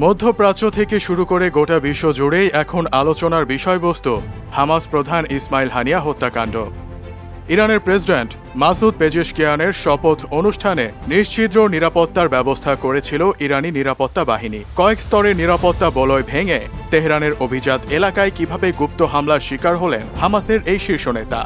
মধ্যপ্রাচ্য থেকে শুরু করে গোটা বিশ্ব জুড়েই এখন আলোচনার বিষয়বস্তু হামাস প্রধান ইসমাইল হানিয়া হত্যাকাণ্ড। ইরানের প্রেসিডেন্ট মাসুদ পেজেশকিয়ানের শপথ অনুষ্ঠানে নিশ্ছিদ্র নিরাপত্তার ব্যবস্থা করেছিল ইরানি নিরাপত্তা বাহিনী। কয়েক স্তরের নিরাপত্তা বলয় ভেঙে তেহরানের অভিজাত এলাকায় কিভাবে গুপ্ত হামলার শিকার হলেন হামাসের এই শীর্ষ নেতা।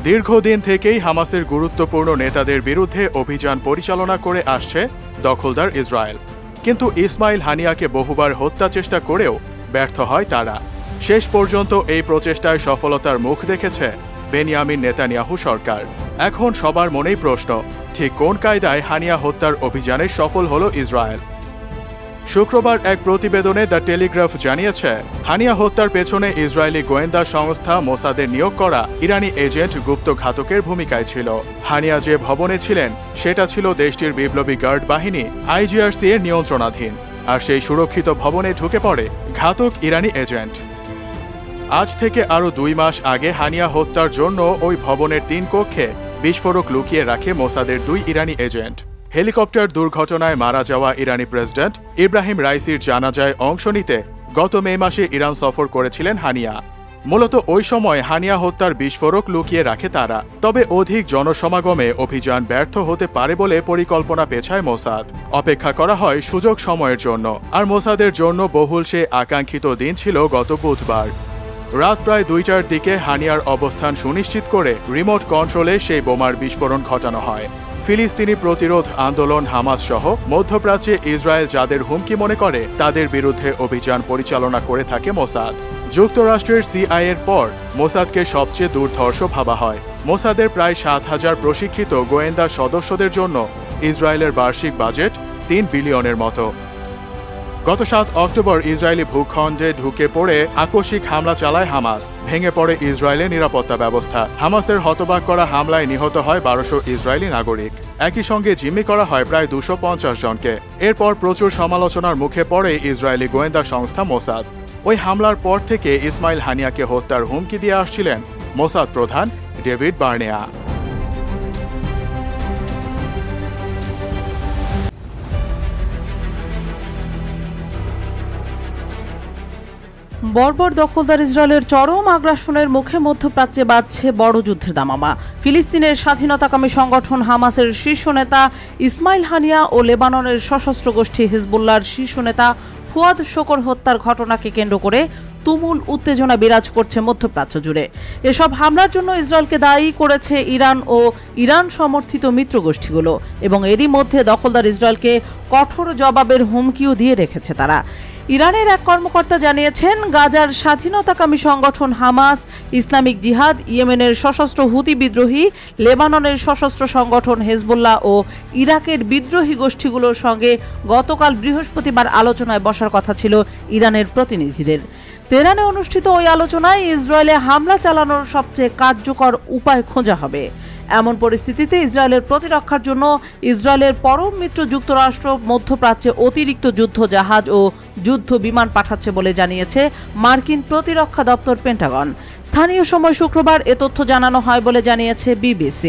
দীর্ঘদিন থেকেই হামাসের গুরুত্বপূর্ণ নেতাদের বিরুদ্ধে অভিযান পরিচালনা করে আসছে দখলদার ইসরায়েল, কিন্তু ইসমাইল হানিয়াকে বহুবার হত্যা চেষ্টা করেও ব্যর্থ হয় তারা। শেষ পর্যন্ত এই প্রচেষ্টায় সফলতার মুখ দেখেছে বেনিয়ামিন নেতানিয়াহু সরকার। এখন সবার মনেই প্রশ্ন, ঠিক কোন কায়দায় হানিয়া হত্যার অভিযানে সফল হল ইসরায়েল? শুক্রবার এক প্রতিবেদনে দ্য টেলিগ্রাফ জানিয়েছে, হানিয়া হত্যার পেছনে ইসরায়েলি গোয়েন্দা সংস্থা মোসাদের নিয়োগ করা ইরানি এজেন্ট গুপ্ত ঘাতকের ভূমিকায় ছিল। হানিয়া যে ভবনে ছিলেন সেটা ছিল দেশটির বিপ্লবী গার্ড বাহিনী IGRC এর নিয়ন্ত্রণাধীন, আর সেই সুরক্ষিত ভবনে ঢুকে পড়ে ঘাতক ইরানি এজেন্ট। আজ থেকে আরও 2 মাস আগে হানিয়া হত্যার জন্য ওই ভবনের 3 কক্ষে বিস্ফোরক লুকিয়ে রাখে মোসাদের 2 ইরানি এজেন্ট। হেলিকপ্টার দুর্ঘটনায় মারা যাওয়া ইরানি প্রেসিডেন্ট ইব্রাহিম রাইসির জানাজায় অংশ নিতে গত মে মাসে ইরান সফর করেছিলেন হানিয়া। মূলত ওই সময় হানিয়া হত্যার বিস্ফোরক লুকিয়ে রাখে তারা। তবে অধিক জনসমাগমে অভিযান ব্যর্থ হতে পারে বলে পরিকল্পনা পেছায় মোসাদ। অপেক্ষা করা হয় সুযোগ সময়ের জন্য, আর মোসাদের জন্য বহুল সে আকাঙ্ক্ষিত দিন ছিল গত বুধবার। রাত প্রায় 2টার দিকে হানিয়ার অবস্থান সুনিশ্চিত করে রিমোট কন্ট্রোলে সেই বোমার বিস্ফোরণ ঘটানো হয়। ফিলিস্তিনি প্রতিরোধ আন্দোলন হামাস সহ মধ্যপ্রাচ্যে ইসরায়েল যাদের হুমকি মনে করে তাদের বিরুদ্ধে অভিযান পরিচালনা করে থাকে মোসাদ। যুক্তরাষ্ট্রের CIA এর পর মোসাদকে সবচেয়ে দুর্ধর্ষ ভাবা হয়। মোসাদের প্রায় 7,000 প্রশিক্ষিত গোয়েন্দা সদস্যদের জন্য ইসরায়েলের বার্ষিক বাজেট 3 বিলিয়নের মতো। গত 7 অক্টোবর ইসরায়েলি ভূখণ্ডে ঢুকে পড়ে আকস্মিক হামলা চালায় হামাস। ভেঙে পড়ে ইসরায়েলের নিরাপত্তা ব্যবস্থা। হামাসের হতবাক করা হামলায় নিহত হয় 1200 ইসরায়েলি নাগরিক। একই সঙ্গে জিম্মি করা হয় প্রায় 250 জনকে। এরপর প্রচুর সমালোচনার মুখে পড়ে ইসরায়েলি গোয়েন্দা সংস্থা মোসাদ। ওই হামলার পর থেকে ইসমাইল হানিয়াকে হত্যার হুমকি দিয়ে আসছিলেন মোসাদ প্রধান ডেভিড বার্নেয়া। বর্বর দখলদার ইসরায়েলের চরম আগ্রাসনের মুখে মধ্যপ্রাচ্যে বাজছে বড় যুদ্ধের দামামা। ফিলিস্তিনের স্বাধীনতাকামী সংগঠন হামাসের শীর্ষ নেতা ইসমাইল হানিয়া ও লেবাননের সশস্ত্র গোষ্ঠী হিজবুল্লাহর শীর্ষ নেতা ফুয়াদ শোকর হত্যার ঘটনাকে কেন্দ্র করে তুমুল উত্তেজনা বিরাজ করছে মধ্যপ্রাচ্য জুড়ে। এসব হামলার জন্য ইসরায়েলকে দায়ী করেছে ইরান ও ইরান সমর্থিত মিত্রগোষ্ঠীগুলো, এবং এরই মধ্যে দখলদার ইসরায়েলকে কঠোর জবাবের হুমকিও দিয়ে রেখেছে তারা। ইরানের এক কর্মকর্তা জানিয়েছেন, গাজার স্বাধীনতাকামী সংগঠন হামাস, ইসলামিক জিহাদ, ইয়েমেনের সশস্ত্র হুতি বিদ্রোহী, লেবাননের সশস্ত্র সংগঠন হেজবুল্লাহ ও ইরাকের বিদ্রোহী গোষ্ঠীগুলোর সঙ্গে গতকাল বৃহস্পতিবার আলোচনায় বসার কথা ছিল ইরানের প্রতিনিধিদের। তেহরানে অনুষ্ঠিত ওই আলোচনায় ইসরায়েলে হামলা চালানোর সবচেয়ে কার্যকর উপায় খোঁজা হবে। এমন পরিস্থিতিতে ইসরায়েলের প্রতিরক্ষার জন্য ইসরায়েলের পরম মিত্র যুক্তরাষ্ট্র মধ্যপ্রাচ্যে অতিরিক্ত যুদ্ধ জাহাজ ও যুদ্ধ বিমান পাঠাচ্ছে বলে জানিয়েছে মার্কিন প্রতিরক্ষা দপ্তর পেন্টাগন। স্থানীয় সময় শুক্রবার এ তথ্য জানানো হয় বলে জানিয়েছে BBC।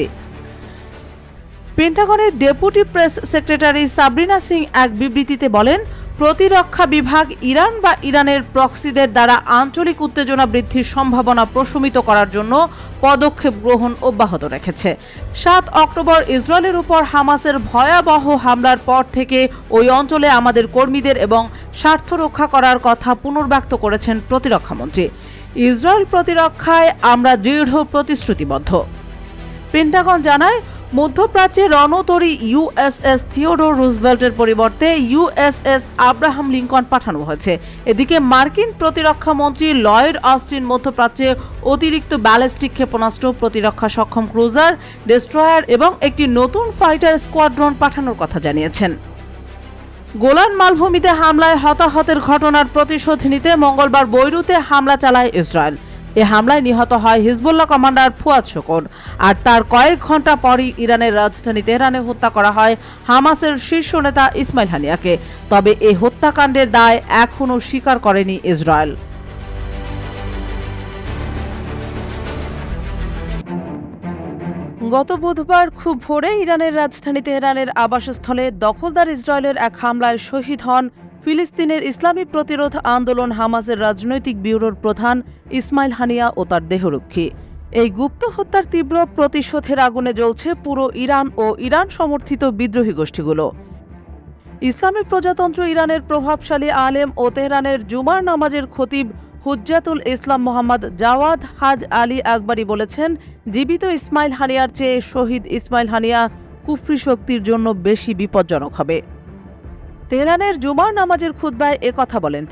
পেন্টাগনের deputy press secretary Sabrina Singh এক বিবৃতিতে বলেন, প্রতিরক্ষা বিভাগ ইরান বা ইরানের প্রক্সিদের দ্বারা আঞ্চলিক উত্তেজনা বৃদ্ধির সম্ভাবনা প্রশমিত করার জন্য পদক্ষেপ গ্রহণ অব্যাহত রেখেছে। 7 অক্টোবর ইসরায়েলের উপর হামাসের ভয়াবহ হামলার পর থেকে ওই অঞ্চলে আমাদের কর্মীদের এবং স্বার্থ রক্ষা করার কথা পুনর্ব্যক্ত করেছেন প্রতিরক্ষামন্ত্রী। ইসরায়েল প্রতিরক্ষায় আমরা দৃঢ় প্রতিশ্রুতিবদ্ধ। পেন্টাগন জানায়, মধ্যপ্রাচ্যে রণতরী USS থিওডোর রুজভেল্টের পরিবর্তে USS আব্রাহাম লিঙ্কন পাঠানো হয়েছে। এদিকে মার্কিন প্রতিরক্ষা মন্ত্রী লয়েড অস্টিন মধ্যপ্রাচ্যে অতিরিক্ত ব্যালিস্টিক ক্ষেপণাস্ত্র, প্রতিরক্ষা সক্ষম ক্রুজার, ডেস্ট্রয়ার এবং একটি নতুন ফাইটার স্কোয়াড্রন পাঠানোর কথা জানিয়েছেন। গোলান মালভূমিতে হামলায় হতাহতের ঘটনার প্রতিশোধ নিতে মঙ্গলবার বৈরুতে হামলা চালায় ইসরায়েল। এ হামলায় নিহত হয় হিজবুল্লাহ কমান্ডার ফুয়াদ শোকর, আর তার কয়েক ঘন্টা পরই ইরানের রাজধানী তেহরানে হত্যা করা হয় হামাসের শীর্ষ নেতা ইসমাইল হানিয়াকে। তবে এই হত্যাকাণ্ডের দায় এখনও স্বীকার করেনি ইসরায়েল। গত বুধবার খুব ভোরে ইরানের রাজধানী তেহরানের আবাসস্থলে দখলদার ইসরায়েলের এক হামলায় শহীদ হন ফিলিস্তিনের ইসলামী প্রতিরোধ আন্দোলন হামাসের রাজনৈতিক ব্যুরোর প্রধান ইসমাইল হানিয়া ও তার দেহরক্ষী। এই গুপ্ত হত্যার তীব্র প্রতিশোধের আগুনে জ্বলছে পুরো ইরান ও ইরান সমর্থিত বিদ্রোহী গোষ্ঠীগুলো। ইসলামী প্রজাতন্ত্র ইরানের প্রভাবশালী আলেম ও তেহরানের জুমার নামাজের খতিব হুজ্জাতুল ইসলাম মোহাম্মদ জাওয়াদ হাজ আলী আকবরী বলেছেন, জীবিত ইসমাইল হানিয়ার চেয়ে শহীদ ইসমাইল হানিয়া কুফরি শক্তির জন্য বেশি বিপজ্জনক হবে। তেহরানের জুমার নামাজের খুতবায় একথা বলেন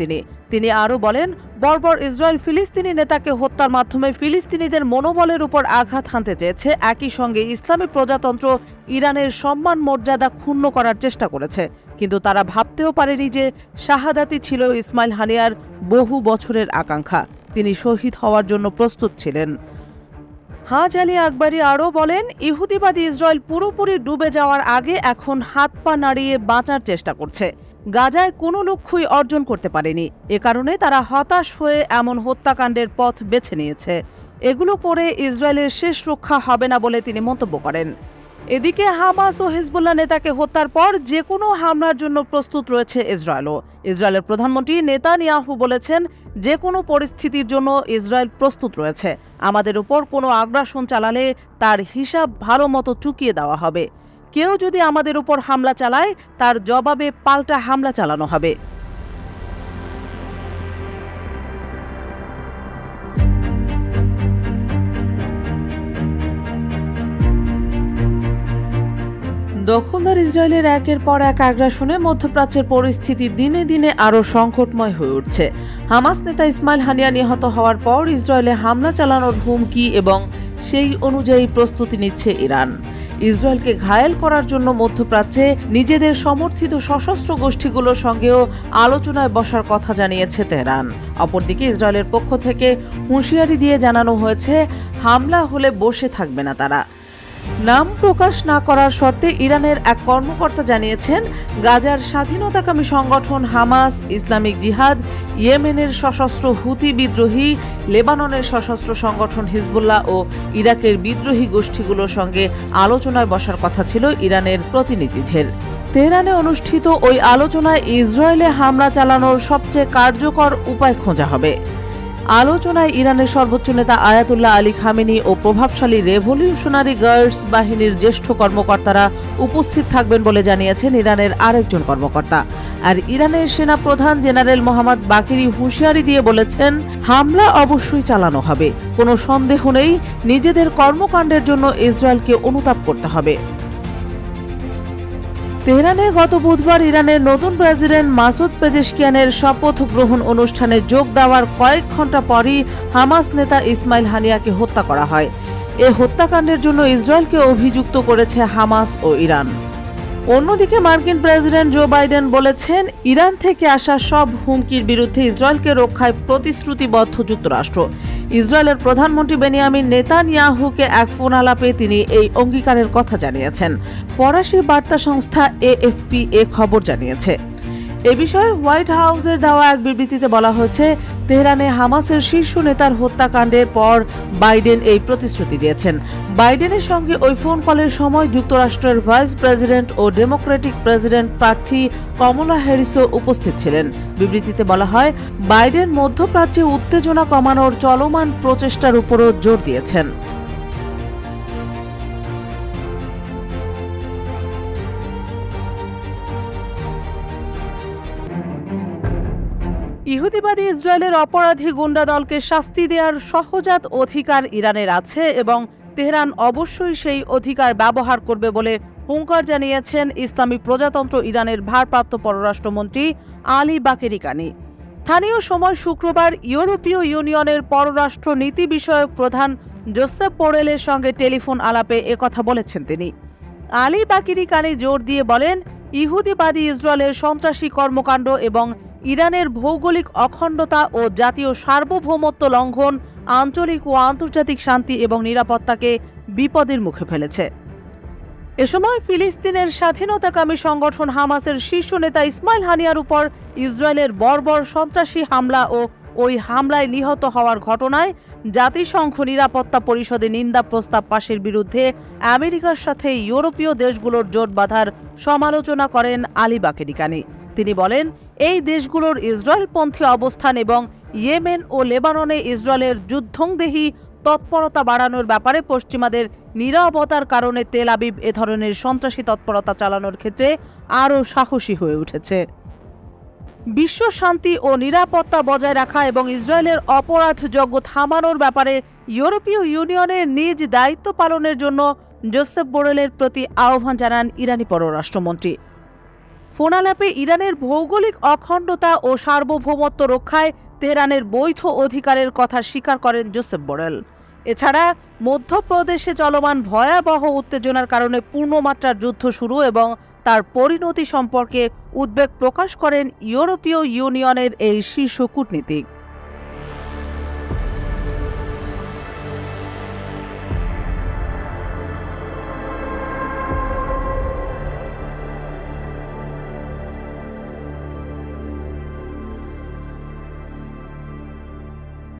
তিনি আরও বলেন, বর্বর ইসরায়েল ফিলিস্তিনি নেতাকে হত্যার মাধ্যমে ফিলিস্তিনিদের মনোবলের উপর আঘাত হানতে চেয়েছে, একই সঙ্গে ইসলামী প্রজাতন্ত্র ইরানের সম্মান মর্যাদা ক্ষুণ্ণ করার চেষ্টা করেছে। কিন্তু তারা ভাবতেও পারেনি যে শাহাদাতই ছিল ইসমাইল হানিয়ার বহু বছরের আকাঙ্ক্ষা। তিনি শহীদ হওয়ার জন্য প্রস্তুত ছিলেন। হাজ আলী আকবরী আরও বলেন, ইহুদিবাদী ইসরায়েল পুরোপুরি ডুবে যাওয়ার আগে এখন হাত পা নাড়িয়ে বাঁচার চেষ্টা করছে। গাজায় কোনো লক্ষ্যই অর্জন করতে পারেনি, এ কারণে তারা হতাশ হয়ে এমন হত্যাকাণ্ডের পথ বেছে নিয়েছে। এগুলো করে ইসরায়েলের শেষ রক্ষা হবে না বলে তিনি মন্তব্য করেন। এদিকে হামাস ও হিজবুল্লাহ নেতাকে হত্যার পর যে কোনো হামলার জন্য প্রস্তুত রয়েছে ইসরায়েলও। ইসরায়েলের প্রধানমন্ত্রী নেতানিয়াহু বলেছেন, যে কোনো পরিস্থিতির জন্য ইসরায়েল প্রস্তুত রয়েছে। আমাদের উপর কোনো আগ্রাসন চালালে তার হিসাব ভালো মতো চুকিয়ে দেওয়া হবে। কেউ যদি আমাদের উপর হামলা চালায়, তার জবাবে পাল্টা হামলা চালানো হবে। দখলদার ইসরায়েলের একের পর এক আগ্রাসনে মধ্যপ্রাচ্যের পরিস্থিতি দিনে দিনে আরও সংকটময় হয়ে উঠছে। হামাস নেতা ইসমাইল হানিয়া নিহত হওয়ার পর ইসরায়েলে হামলা চালানোর হুমকি এবং সেই অনুযায়ী প্রস্তুতি নিচ্ছে ইরান। ইসরায়েলকে ঘায়েল করার জন্য মধ্যপ্রাচ্যে নিজেদের সমর্থিত সশস্ত্র গোষ্ঠীগুলোর সঙ্গেও আলোচনায় বসার কথা জানিয়েছে তেহরান। অপরদিকে ইসরায়েলের পক্ষ থেকে হুঁশিয়ারি দিয়ে জানানো হয়েছে, হামলা হলে বসে থাকবে না তারা। নাম প্রকাশ না করার শর্তে ইরানের এক কর্মকর্তা জানিয়েছেন, গাজার স্বাধীনতাকামী সংগঠন হামাস, ইসলামিক জিহাদ, ইয়েমেনের সশস্ত্র হুতি বিদ্রোহী, লেবাননের সশস্ত্র সংগঠন হিজবুল্লাহ ও ইরাকের বিদ্রোহী গোষ্ঠীগুলোর সঙ্গে আলোচনায় বসার কথা ছিল ইরানের প্রতিনিধিদের। তেহরানে অনুষ্ঠিত ওই আলোচনায় ইসরায়েলে হামলা চালানোর সবচেয়ে কার্যকর উপায় খোঁজা হবে। আলোচনায় ইরানের সর্বোচ্চ নেতা আয়াতুল্লাহ আলী খামেনি ও প্রভাবশালী রেভলিউশনারি গার্ডস বাহিনীর জ্যেষ্ঠ কর্মকর্তারা উপস্থিত থাকবেন বলে জানিয়েছেন ইরানের আরেকজন কর্মকর্তা। আর ইরানের সেনা প্রধান জেনারেল মোহাম্মদ বাকিরি হুঁশিয়ারি দিয়ে বলেছেন, হামলা অবশ্যই চালানো হবে, কোনো সন্দেহ নেই। নিজেদের কর্মকাণ্ডের জন্য ইসরায়েলকে অনুতাপ করতে হবে। তেহরানে গত বুধবার ইরানের নতুন প্রেসিডেন্ট মাসুদ পেজেশকিয়ানের শপথ গ্রহণ অনুষ্ঠানে যোগ দেওয়ার কয়েক ঘন্টা পরই হামাস নেতা ইসমাইল হানিয়াকে হত্যা করা হয়। এ হত্যাকাণ্ডের জন্য ইসরায়েলকে অভিযুক্ত করেছে হামাস ও ইরান। অন্যদিকে মার্কিন প্রেসিডেন্ট জো বাইডেন বলেছেন, ইরান থেকে আসা সব হুমকির বিরুদ্ধে ইসরায়েলকে রক্ষায় প্রতিশ্রুতিবদ্ধ যুক্তরাষ্ট্র। ইসরায়েলের প্রধানমন্ত্রী বেনিয়ামিন নেতানিয়াহুকে এক ফোন আলাপে তিনি এই অঙ্গীকারের কথা জানিয়েছেন। ফরাসি বার্তা সংস্থা এএফপি এ খবর জানিয়েছে। এ বিষয়ে হোয়াইট হাউসের দেওয়া এক বিবৃতিতে বলা হয়েছে, তেহরানে হামাসের শীর্ষ নেতার হত্যাকাণ্ডের পর বাইডেন এই প্রতিশ্রুতি দিয়েছেন। বাইডেনের সঙ্গে ওই ফোন কলের সময় যুক্তরাষ্ট্রের ভাইস প্রেসিডেন্ট ও ডেমোক্রেটিক প্রেসিডেন্ট প্রার্থী কমলা হ্যারিসও উপস্থিত ছিলেন। বিবৃতিতে বলা হয়, বাইডেন মধ্যপ্রাচ্যে উত্তেজনা কমানোর চলমান প্রচেষ্টার উপরও জোর দিয়েছেন। ইহুদিবাদী ইসরায়েলের অপরাধী গুন্ডা দলকে শাস্তি দেওয়ার সহজাত অধিকার ইরানের আছে এবং তেহরান অবশ্যই সেই অধিকার ব্যবহার করবে বলে হুঙ্কার জানিয়েছেন ইসলামী প্রজাতন্ত্র ইরানের ভারপ্রাপ্ত পররাষ্ট্রমন্ত্রী আলী বাকেরি কানি। স্থানীয় সময় শুক্রবার ইউরোপীয় ইউনিয়নের পররাষ্ট্র নীতি বিষয়ক প্রধান জোসেফ বোরেলের সঙ্গে টেলিফোন আলাপে একথা বলেছেন তিনি। আলী বাকেরি কানি জোর দিয়ে বলেন, ইহুদিবাদী ইসরায়েলের সন্ত্রাসী কর্মকাণ্ড এবং ইরানের ভৌগোলিক অখণ্ডতা ও জাতীয় সার্বভৌমত্ব লঙ্ঘন আঞ্চলিক ও আন্তর্জাতিক শান্তি এবং নিরাপত্তাকে বিপদের মুখে ফেলেছে। এ সময় ফিলিস্তিনের স্বাধীনতাকামী সংগঠন হামাসের শীর্ষ নেতা ইসমাইল হানিয়ার উপর ইসরায়েলের বর্বর সন্ত্রাসী হামলা ও ওই হামলায় নিহত হওয়ার ঘটনায় জাতিসংঘ নিরাপত্তা পরিষদে নিন্দা প্রস্তাব পাশের বিরুদ্ধে আমেরিকার সাথে ইউরোপীয় দেশগুলোর জোট বাঁধার সমালোচনা করেন আলী বাকেরি কানি। তিনি বলেন, এই দেশগুলোর ইসরায়েলপন্থী অবস্থান এবং ইয়েমেন ও লেবাননে ইসরায়েলের যুদ্ধংদেহী তৎপরতা বাড়ানোর ব্যাপারে পশ্চিমাদের নীরবতার কারণে তেল আবিব এ ধরনের সন্ত্রাসী তৎপরতা চালানোর ক্ষেত্রে আরও সাহসী হয়ে উঠেছে। বিশ্ব শান্তি ও নিরাপত্তা বজায় রাখা এবং ইসরায়েলের অপরাধযজ্ঞ থামানোর ব্যাপারে ইউরোপীয় ইউনিয়নের নিজ দায়িত্ব পালনের জন্য জোসেফ বোরেলের প্রতি আহ্বান জানান ইরানি পররাষ্ট্রমন্ত্রী। ফোনালাপে ইরানের ভৌগোলিক অখণ্ডতা ও সার্বভৌমত্ব রক্ষায় তেহরানের বৈধ অধিকারের কথা স্বীকার করেন জোসেফ বোরেল। এছাড়া মধ্যপ্রদেশে চলমান ভয়াবহ উত্তেজনার কারণে পূর্ণমাত্রার যুদ্ধ শুরু এবং তার পরিণতি সম্পর্কে উদ্বেগ প্রকাশ করেন ইউরোপীয় ইউনিয়নের এই শীর্ষ কূটনীতিক।